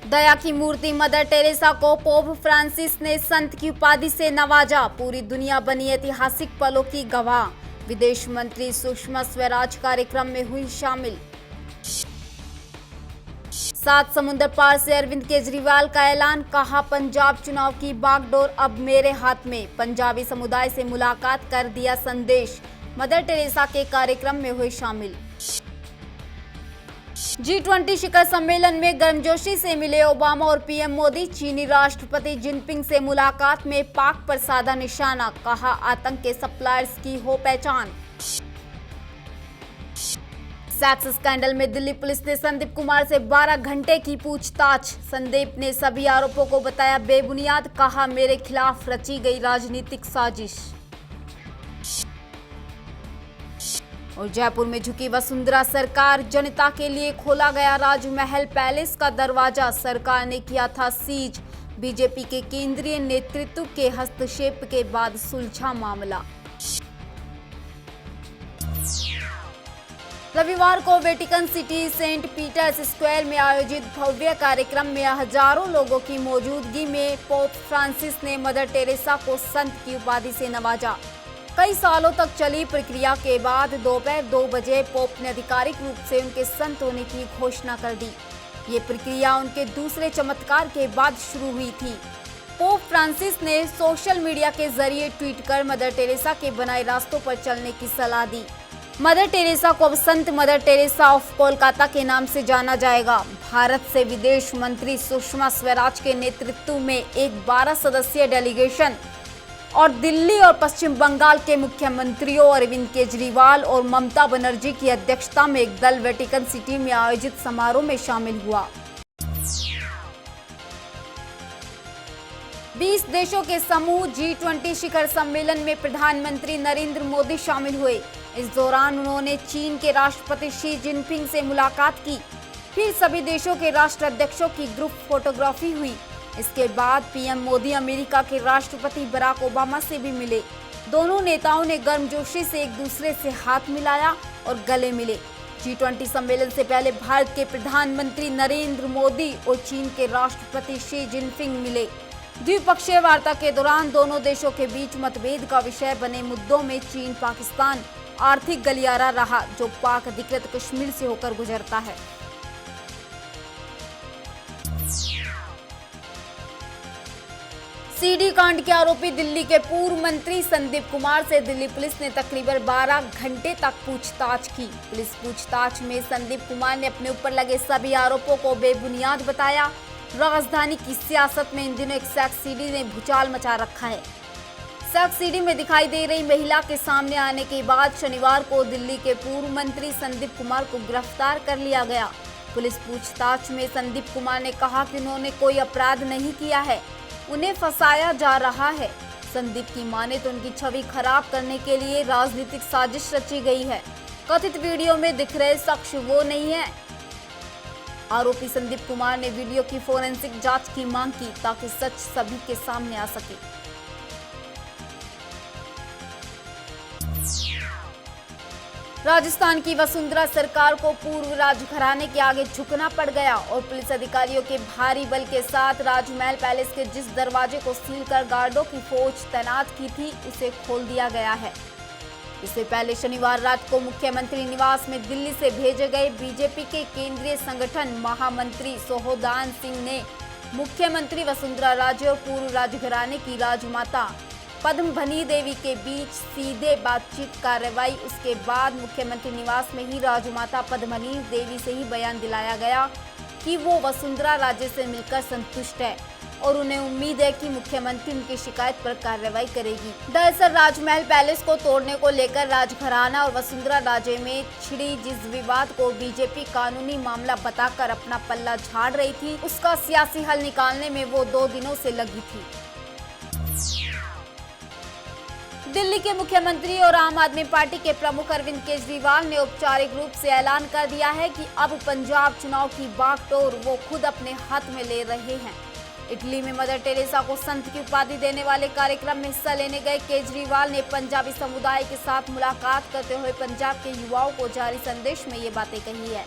दया की मूर्ति mother Teresa को pope Francis ने संत की उपाधि से नवाजा। पूरी दुनिया बनी ऐतिहासिक पलों की गवाह। विदेश मंत्री सुषमा स्वराज कार्यक्रम में हुई शामिल। 7 समुद्र पार से अरविंद केजरीवाल का ऐलान, कहा पंजाब चुनाव की बागडोर अब मेरे हाथ में। पंजाबी समुदाय से मुलाकात कर दिया संदेश। मदर टेरेसा के कार्यक्रम में हुए शामिल। G20 शिखर सम्मेलन में गर्मजोशी से मिले ओबामा और पीएम मोदी। चीनी राष्ट्रपति जिनपिंग से मुलाकात में पाक पर साधा निशाना, कहा आतंक के सप्लायर्स की हो पहचान। सेक्स स्कैंडल में दिल्ली पुलिस ने संदीप कुमार से 12 घंटे की पूछताछ। संदीप ने सभी आरोपों को बताया बेबुनियाद, कहा मेरे खिलाफ रची गई राजनीतिक साजिश। और जयपुर में झुकी वसुंधरा सरकार, जनता के लिए खोला गया राजमहल पैलेस का दरवाजा। सरकार ने किया था सीज। बीजेपी के केंद्रीय नेतृत्व के हस्तक्षेप के बाद सुलझा मामला। रविवार को Vatican City Saint Peter's square में आयोजित भव्य कार्यक्रम में हजारों लोगों की मौजूदगी में पोप फ्रांसिस ने मदर टेरेसा को संत की उपाधि से नवाजा। कई सालों तक चली प्रक्रिया के बाद दोपहर 2 बजे पोप ने आधिकारिक रूप से उनके संत होने की घोषणा कर दी। ये प्रक्रिया उनके दूसरे चमत्कार के बाद शुरू हुई थी। पोप फ्रांसिस ने सोशल मीडिया के जरिए ट्वीट कर मदर टेरेसा के बनाए रास्तों पर चलने की सलाह दी। मदर टेरेसा को अब संत मदर टेरेसा ऑफ कोलकाता के नाम से जाना जाएगा। भारत से विदेश मंत्री सुषमा स्वराज के नेतृत्व में एक 12 सदस्यीय डेलीगेशन और दिल्ली और पश्चिम बंगाल के मुख्यमंत्रियों अरविंद केजरीवाल और ममता बनर्जी की अध्यक्षता में एक दल वेटिकन सिटी में आयोजित समारोह में शामिल हुआ। 20 देशों के समूह G20 शिखर सम्मेलन में प्रधानमंत्री नरेंद्र मोदी शामिल हुए। इस दौरान उन्होंने चीन के राष्ट्रपति शी जिनपिंग से मुलाकात की। फिर सभी देशों के राष्ट्राध्यक्षों की ग्रुप फोटोग्राफी हुई। इसके बाद पीएम मोदी अमेरिका के राष्ट्रपति बराक ओबामा से भी मिले। दोनों नेताओं ने गर्मजोशी से एक दूसरे से हाथ मिलाया और गले मिले। G20 सम्मेलन से पहले भारत के प्रधानमंत्री नरेंद्र मोदी और चीन के राष्ट्रपति शी जिनपिंग मिले। द्विपक्षीय वार्ता के दौरान दोनों देशों के बीच मतभेद का विषय बने मुद्दों में चीन पाकिस्तान आर्थिक गलियारा रहा, जो पाक अधिकृत कश्मीर से होकर गुजरता है। सीडी कांड के आरोपी दिल्ली के पूर्व मंत्री संदीप कुमार से दिल्ली पुलिस ने तकरीबन 12 घंटे तक पूछताछ की। पुलिस पूछताछ में संदीप कुमार ने अपने ऊपर लगे सभी आरोपों को बेबुनियाद बताया। राजधानी की सियासत में इन दिनों एक सेक्स सीडी ने भूचाल मचा रखा है। सेक्स सीडी में दिखाई दे रही महिला के सामने आने के बाद शनिवार को दिल्ली के पूर्व मंत्री संदीप कुमार को गिरफ्तार कर लिया गया। पुलिस पूछताछ में संदीप कुमार ने कहा कि उन्होंने कोई अपराध नहीं किया है, उन्हें फंसाया जा रहा है। संदीप की माने तो उनकी छवि खराब करने के लिए राजनीतिक साजिश रची गई है। कथित वीडियो में दिख रहे शख्स वो नहीं है। आरोपी संदीप कुमार ने वीडियो की फोरेंसिक जांच की मांग की ताकि सच सभी के सामने आ सके। राजस्थान की वसुंधरा सरकार को पूर्व राजघराने के आगे झुकना पड़ गया और पुलिस अधिकारियों के भारी बल के साथ राजमहल पैलेस के जिस दरवाजे को सील कर गार्डों की फौज तैनात की थी, उसे खोल दिया गया है। इससे पहले शनिवार रात को मुख्यमंत्री निवास में दिल्ली से भेजे गए बीजेपी के केंद्रीय संगठन महामंत्री सोहोदान सिंह ने मुख्यमंत्री वसुंधरा राजे और पूर्व राजघराने की राजमाता पद्मभनी देवी के बीच सीधे बातचीत कार्रवाई। उसके बाद मुख्यमंत्री निवास में ही राजमाता पद्मभनी देवी से ही बयान दिलाया गया कि वो वसुंधरा राजे से मिलकर संतुष्ट है और उन्हें उम्मीद है कि मुख्यमंत्री उनकी शिकायत पर कार्रवाई करेगी। दरअसल राजमहल पैलेस को तोड़ने को लेकर राजघराना और वसुंधरा राजे में छिड़ी जिस विवाद को बीजेपी कानूनी मामला बताकर अपना पल्ला झाड़ रही थी, उसका सियासी हल निकालने में वो 2 दिनों से लगी थी। दिल्ली के मुख्यमंत्री और आम आदमी पार्टी के प्रमुख अरविंद केजरीवाल ने औपचारिक रूप से ऐलान कर दिया है कि अब पंजाब चुनाव की बागडोर वो खुद अपने हाथ में ले रहे हैं। इटली में मदर टेरेसा को संत की उपाधि देने वाले कार्यक्रम में हिस्सा लेने गए केजरीवाल ने पंजाबी समुदाय के साथ मुलाकात करते हुए पंजाब के युवाओं को जारी संदेश में ये बातें कही है।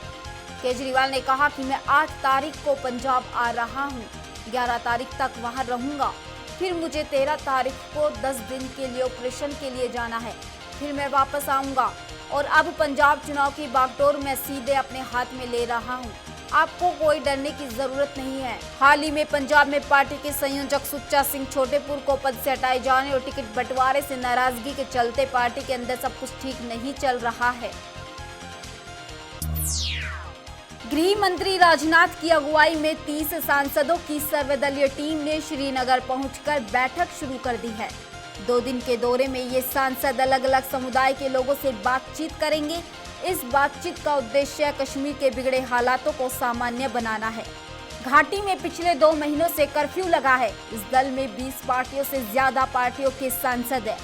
केजरीवाल ने कहा कि मैं 8 तारीख को पंजाब आ रहा हूं, 11 तारीख तक वहां रहूंगा, फिर मुझे 13 तारीख को 10 दिन के लिए ऑपरेशन के लिए जाना है, फिर मैं वापस आऊंगा और अब पंजाब चुनाव की बागडोर मैं सीधे अपने हाथ में ले रहा हूं। आपको कोई डरने की जरूरत नहीं है। हाल ही में पंजाब में पार्टी के संयोजक सुच्चा सिंह छोटेपुर को पद से हटाए जाने और टिकट बंटवारे से नाराजगी के चलते पार्टी के अंदर सब कुछ ठीक नहीं चल रहा है। गृह मंत्री राजनाथ की अगुवाई में 30 सांसदों की सर्वदलीय टीम ने श्रीनगर पहुंचकर बैठक शुरू कर दी है। 2 दिन के दौरे में ये सांसद अलग अलग समुदाय के लोगों से बातचीत करेंगे। इस बातचीत का उद्देश्य कश्मीर के बिगड़े हालातों को सामान्य बनाना है। घाटी में पिछले 2 महीनों से कर्फ्यू लगा है। इस दल में 20 पार्टियों से ज्यादा पार्टियों के सांसद हैं,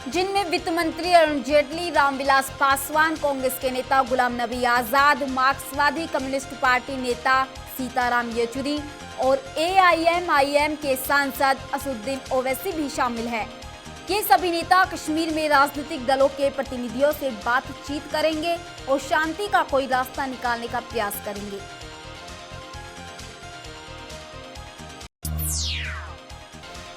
जिनमें वित्त मंत्री अरुण जेटली, रामविलास पासवान, कांग्रेस के नेता गुलाम नबी आजाद, मार्क्सवादी कम्युनिस्ट पार्टी नेता सीताराम येचुरी और AIMIM के सांसद असदुद्दीन ओवैसी भी शामिल है। ये सभी नेता कश्मीर में राजनीतिक दलों के प्रतिनिधियों से बातचीत करेंगे और शांति का कोई रास्ता निकालने का प्रयास करेंगे।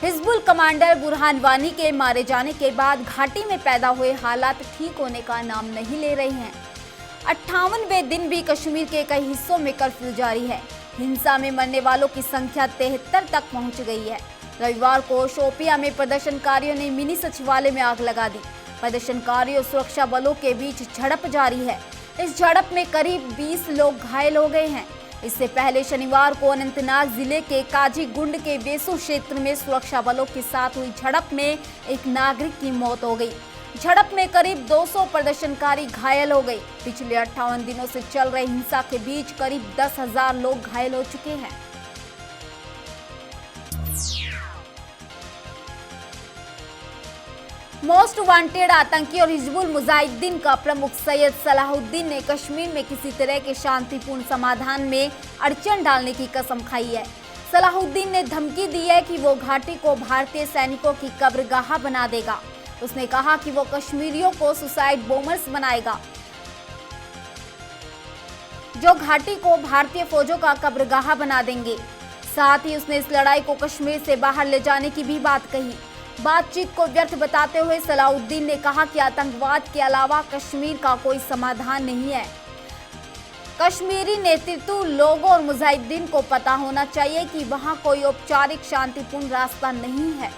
हिजबुल कमांडर बुरहान वानी के मारे जाने के बाद घाटी में पैदा हुए हालात ठीक होने का नाम नहीं ले रहे हैं। 58वें दिन भी कश्मीर के कई हिस्सों में कर्फ्यू जारी है। हिंसा में मरने वालों की संख्या 73 तक पहुंच गई है। रविवार को शोपिया में प्रदर्शनकारियों ने मिनी सचिवालय में आग लगा दी। प्रदर्शनकारियों और सुरक्षा बलों के बीच झड़प जारी है। इस झड़प में करीब 20 लोग घायल हो गए हैं। इससे पहले शनिवार को अनंतनाग जिले के काजीगुंड के वेसु क्षेत्र में सुरक्षा बलों के साथ हुई झड़प में एक नागरिक की मौत हो गई। झड़प में करीब 200 प्रदर्शनकारी घायल हो गए। पिछले 58 दिनों से चल रही हिंसा के बीच करीब 10,000 लोग घायल हो चुके हैं। मोस्ट वांटेड आतंकी और हिजबुल मुजाहिदीन का प्रमुख सैयद सलाहुद्दीन ने कश्मीर में किसी तरह के शांतिपूर्ण समाधान में अड़चन डालने की कसम खाई है। सलाहुद्दीन ने धमकी दी है कि वो घाटी को भारतीय सैनिकों की कब्रगाह बना देगा। उसने कहा कि वो कश्मीरियों को सुसाइड बोमर्स बनाएगा, जो घाटी को भारतीय फौजों का कब्रगाह बना देंगे। साथ ही उसने इस लड़ाई को कश्मीर से बाहर ले जाने की भी बात कही। बातचीत को व्यर्थ बताते हुए सलाहुद्दीन ने कहा कि आतंकवाद के अलावा कश्मीर का कोई समाधान नहीं है। कश्मीरी नेतृत्व, लोगों और मुजाहिदीन को पता होना चाहिए कि वहां कोई औपचारिक शांतिपूर्ण रास्ता नहीं है।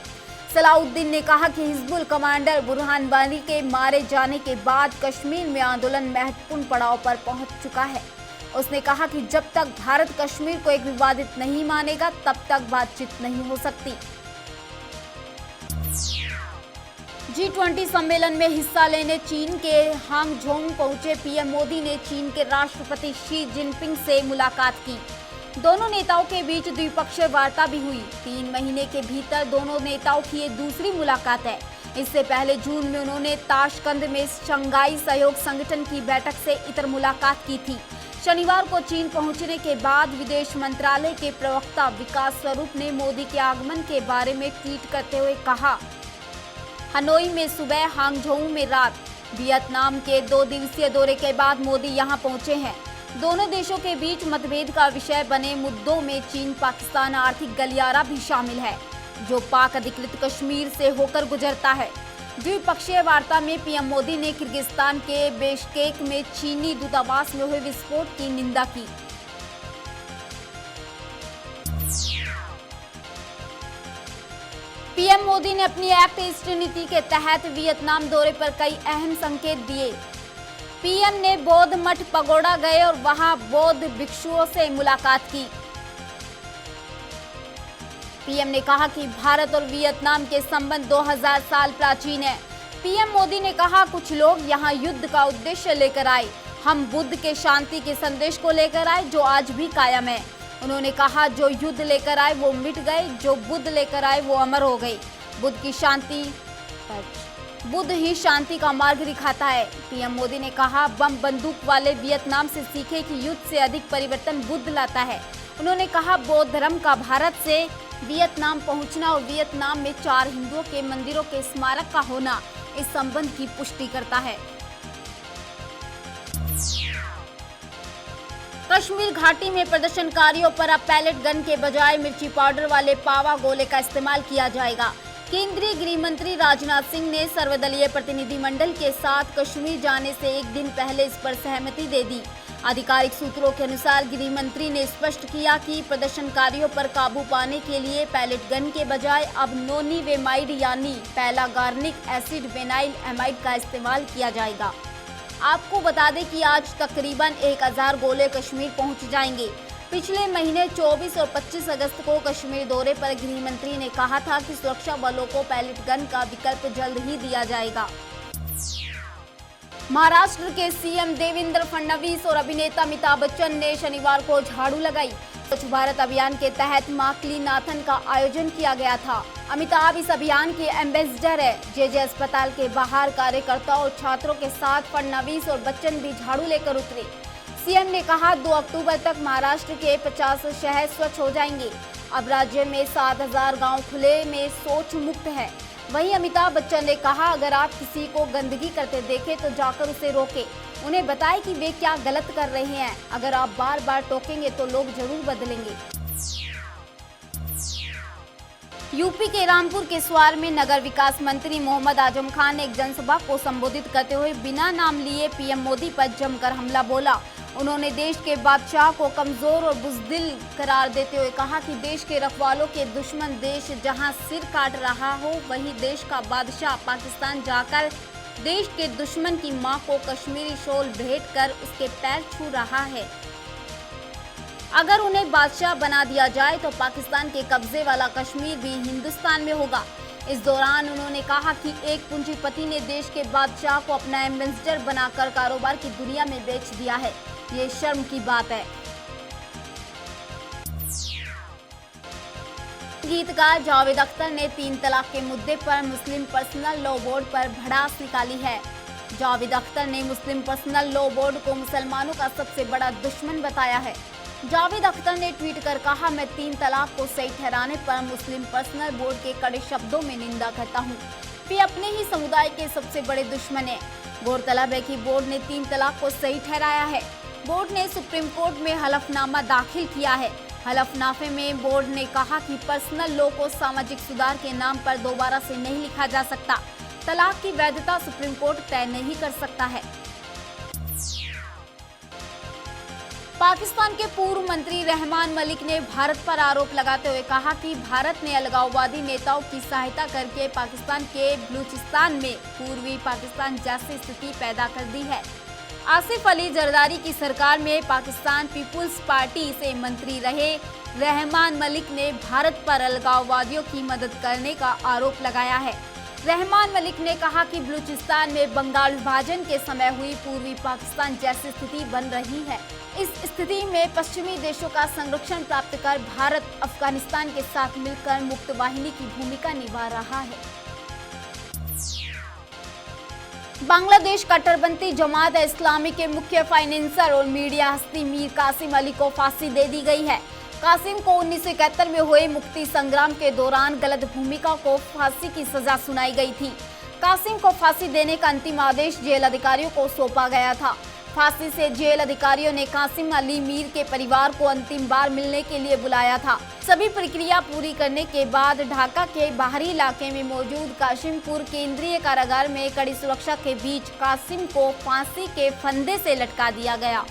सलाहुद्दीन ने कहा कि हिजबुल कमांडर बुरहान वानी के मारे जाने के बाद कश्मीर में आंदोलन महत्वपूर्ण पड़ाव पर पहुंच चुका है। उसने कहा कि जब तक भारत कश्मीर को एक विवादित नहीं मानेगा तब तक बातचीत नहीं हो सकती। G20 सम्मेलन में हिस्सा लेने चीन के हांगझोंग पहुंचे पीएम मोदी ने चीन के राष्ट्रपति शी जिनपिंग से मुलाकात की। दोनों नेताओं के बीच द्विपक्षीय वार्ता भी हुई। 3 महीने के भीतर दोनों नेताओं की ये दूसरी मुलाकात है। इससे पहले जून में उन्होंने ताशकंद में शंघाई सहयोग संगठन की बैठक से इतर मुलाकात की थी। शनिवार को चीन पहुंचने के बाद विदेश मंत्रालय के प्रवक्ता विकास स्वरूप ने मोदी के आगमन के बारे में ट्वीट करते हुए कहा, हनोई में सुबह, हांगझोंग में रात। वियतनाम के 2 दिवसीय दौरे के बाद मोदी यहां पहुंचे हैं। दोनों देशों के बीच मतभेद का विषय बने मुद्दों में चीन पाकिस्तान आर्थिक गलियारा भी शामिल है, जो पाक अधिकृत कश्मीर से होकर गुजरता है। द्विपक्षीय वार्ता में पीएम मोदी ने किर्गिस्तान के बिश्केक में चीनी दूतावास में हुए विस्फोट की निंदा की। पीएम मोदी ने अपनी एक्ट ईस्ट नीति के तहत वियतनाम दौरे पर कई अहम संकेत दिए। पीएम ने बौद्ध मठ पगोड़ा गए और वहां बौद्ध भिक्षुओं से मुलाकात की। पीएम ने कहा कि भारत और वियतनाम के संबंध 2000 साल प्राचीन है। पीएम मोदी ने कहा, कुछ लोग यहां युद्ध का उद्देश्य लेकर आए, हम बुद्ध के शांति के संदेश को लेकर आए, जो आज भी कायम है। उन्होंने कहा, जो युद्ध लेकर आए वो मिट गए, जो बुद्ध लेकर आए वो अमर हो गए। बुद्ध ही शांति का मार्ग दिखाता है। पीएम मोदी ने कहा, बम बंदूक वाले वियतनाम से सीखे कि युद्ध से अधिक परिवर्तन बुद्ध लाता है उन्होंने कहा, बौद्ध धर्म का भारत से वियतनाम पहुंचना और वियतनाम में 4 हिंदुओं के मंदिरों के स्मारक का होना इस संबंध की पुष्टि करता है। कश्मीर घाटी में प्रदर्शनकारियों पर अब पैलेट गन के बजाय मिर्ची पाउडर वाले पावा गोले का इस्तेमाल किया जाएगा। केंद्रीय गृह मंत्री राजनाथ सिंह ने सर्वदलीय प्रतिनिधिमंडल के साथ कश्मीर जाने से एक दिन पहले इस पर सहमति दे दी। आधिकारिक सूत्रों के अनुसार गृह मंत्री ने स्पष्ट किया कि प्रदर्शनकारियों पर काबू पाने के लिए पैलेट गन के बजाय अब नोनिवेमाइड यानी पैलागार्निक एसिड वेनाइल एमाइड का इस्तेमाल किया जाएगा। आपको बता दें कि आज तकरीबन 1000 गोले कश्मीर पहुंच जाएंगे। पिछले महीने 24 और 25 अगस्त को कश्मीर दौरे पर गृह मंत्री ने कहा था कि सुरक्षा बलों को पैलेट गन का विकल्प जल्द ही दिया जाएगा। महाराष्ट्र के सीएम देवेंद्र फडणवीस और अभिनेता अमिताभ बच्चन ने शनिवार को झाड़ू लगाई। स्वच्छ भारत अभियान के तहत मां क्लीनाथन का आयोजन किया गया था। अमिताभ इस अभियान के एम्बेसडर है। जेजे अस्पताल के बाहर कार्यकर्ताओं और छात्रों के साथ फडणवीस और बच्चन भी झाड़ू लेकर उतरे। सीएम ने कहा, 2 अक्टूबर तक महाराष्ट्र के 50 शहर स्वच्छ हो जाएंगे। अब राज्य में 7000 गांव खुले में शौच मुक्त है। वहीं अमिताभ बच्चन ने कहा, अगर आप किसी को गंदगी करते देखें तो जाकर उसे रोकें। उन्हें बताएं कि वे क्या गलत कर रहे हैं। अगर आप बार बार टोकेंगे तो लोग जरूर बदलेंगे। यूपी के रामपुर के स्वार में नगर विकास मंत्री मोहम्मद आजम खान ने एक जनसभा को संबोधित करते हुए बिना नाम लिए पीएम मोदी पर जमकर हमला बोला। उन्होंने देश के बादशाह को कमजोर और बुज़दिल करार देते हुए कहा कि देश के रखवालों के दुश्मन देश जहां सिर काट रहा हो, वहीं देश का बादशाह पाकिस्तान जाकर देश के दुश्मन की मां को कश्मीरी शॉल भेंट कर उसके पैर छू रहा है। अगर उन्हें बादशाह बना दिया जाए तो पाकिस्तान के कब्जे वाला कश्मीर भी हिंदुस्तान में होगा। इस दौरान उन्होंने कहा कि एक पूंजीपति ने देश के बादशाह को अपना एम्बेसडर बनाकर कारोबार की दुनिया में बेच दिया है। ये शर्म की बात है। गीतकार जावेद अख्तर ने 3 तलाक के मुद्दे पर मुस्लिम पर्सनल लॉ बोर्ड पर भड़ास निकाली है। जावेद अख्तर ने मुस्लिम पर्सनल लॉ बोर्ड को मुसलमानों का सबसे बड़ा दुश्मन बताया है। जावेद अख्तर ने ट्वीट कर कहा, मैं 3 तलाक को सही ठहराने पर मुस्लिम पर्सनल बोर्ड के कड़े शब्दों में निंदा करता हूँ। वे अपने ही समुदाय के सबसे बड़े दुश्मन हैं। गौरतलब है कि बोर्ड ने 3 तलाक को सही ठहराया है। बोर्ड ने सुप्रीम कोर्ट में हलफनामा दाखिल किया है। हलफनामे में बोर्ड ने कहा कि पर्सनल लॉ को सामाजिक सुधार के नाम पर दोबारा से नहीं लिखा जा सकता। तलाक की वैधता सुप्रीम कोर्ट तय नहीं कर सकता है। पाकिस्तान के पूर्व मंत्री रहमान मलिक ने भारत पर आरोप लगाते हुए कहा कि भारत ने अलगाववादी नेताओं की सहायता करके पाकिस्तान के बलूचिस्तान में पूर्वी पाकिस्तान जैसी स्थिति पैदा कर दी है। आसिफ अली जरदारी की सरकार में पाकिस्तान पीपुल्स पार्टी से मंत्री रहे रहमान मलिक ने भारत पर अलगाववादियों की मदद करने का आरोप लगाया है। रहमान मलिक ने कहा कि बलूचिस्तान में बंगाल विभाजन के समय हुई पूर्वी पाकिस्तान जैसी स्थिति बन रही है। इस स्थिति में पश्चिमी देशों का संरक्षण प्राप्त कर भारत अफगानिस्तान के साथ मिलकर मुक्त वाहिनी की भूमिका निभा रहा है। बांग्लादेश कट्टरपंथी जमात इस्लामी के मुख्य फाइनेंसर और मीडिया हस्ती मीर कासिम अली को फांसी दे दी गई है। कासिम को 1971 में हुए मुक्ति संग्राम के दौरान गलत भूमिका को फांसी की सजा सुनाई गई थी। कासिम को फांसी देने का अंतिम आदेश जेल अधिकारियों को सौंपा गया था। फांसी से जेल अधिकारियों ने कासिम अली मीर के परिवार को अंतिम बार मिलने के लिए बुलाया था। सभी प्रक्रिया पूरी करने के बाद ढाका के बाहरी इलाके में मौजूद कासिमपुर केंद्रीय कारागार में कड़ी सुरक्षा के बीच कासिम को फांसी के फंदे से लटका दिया गया।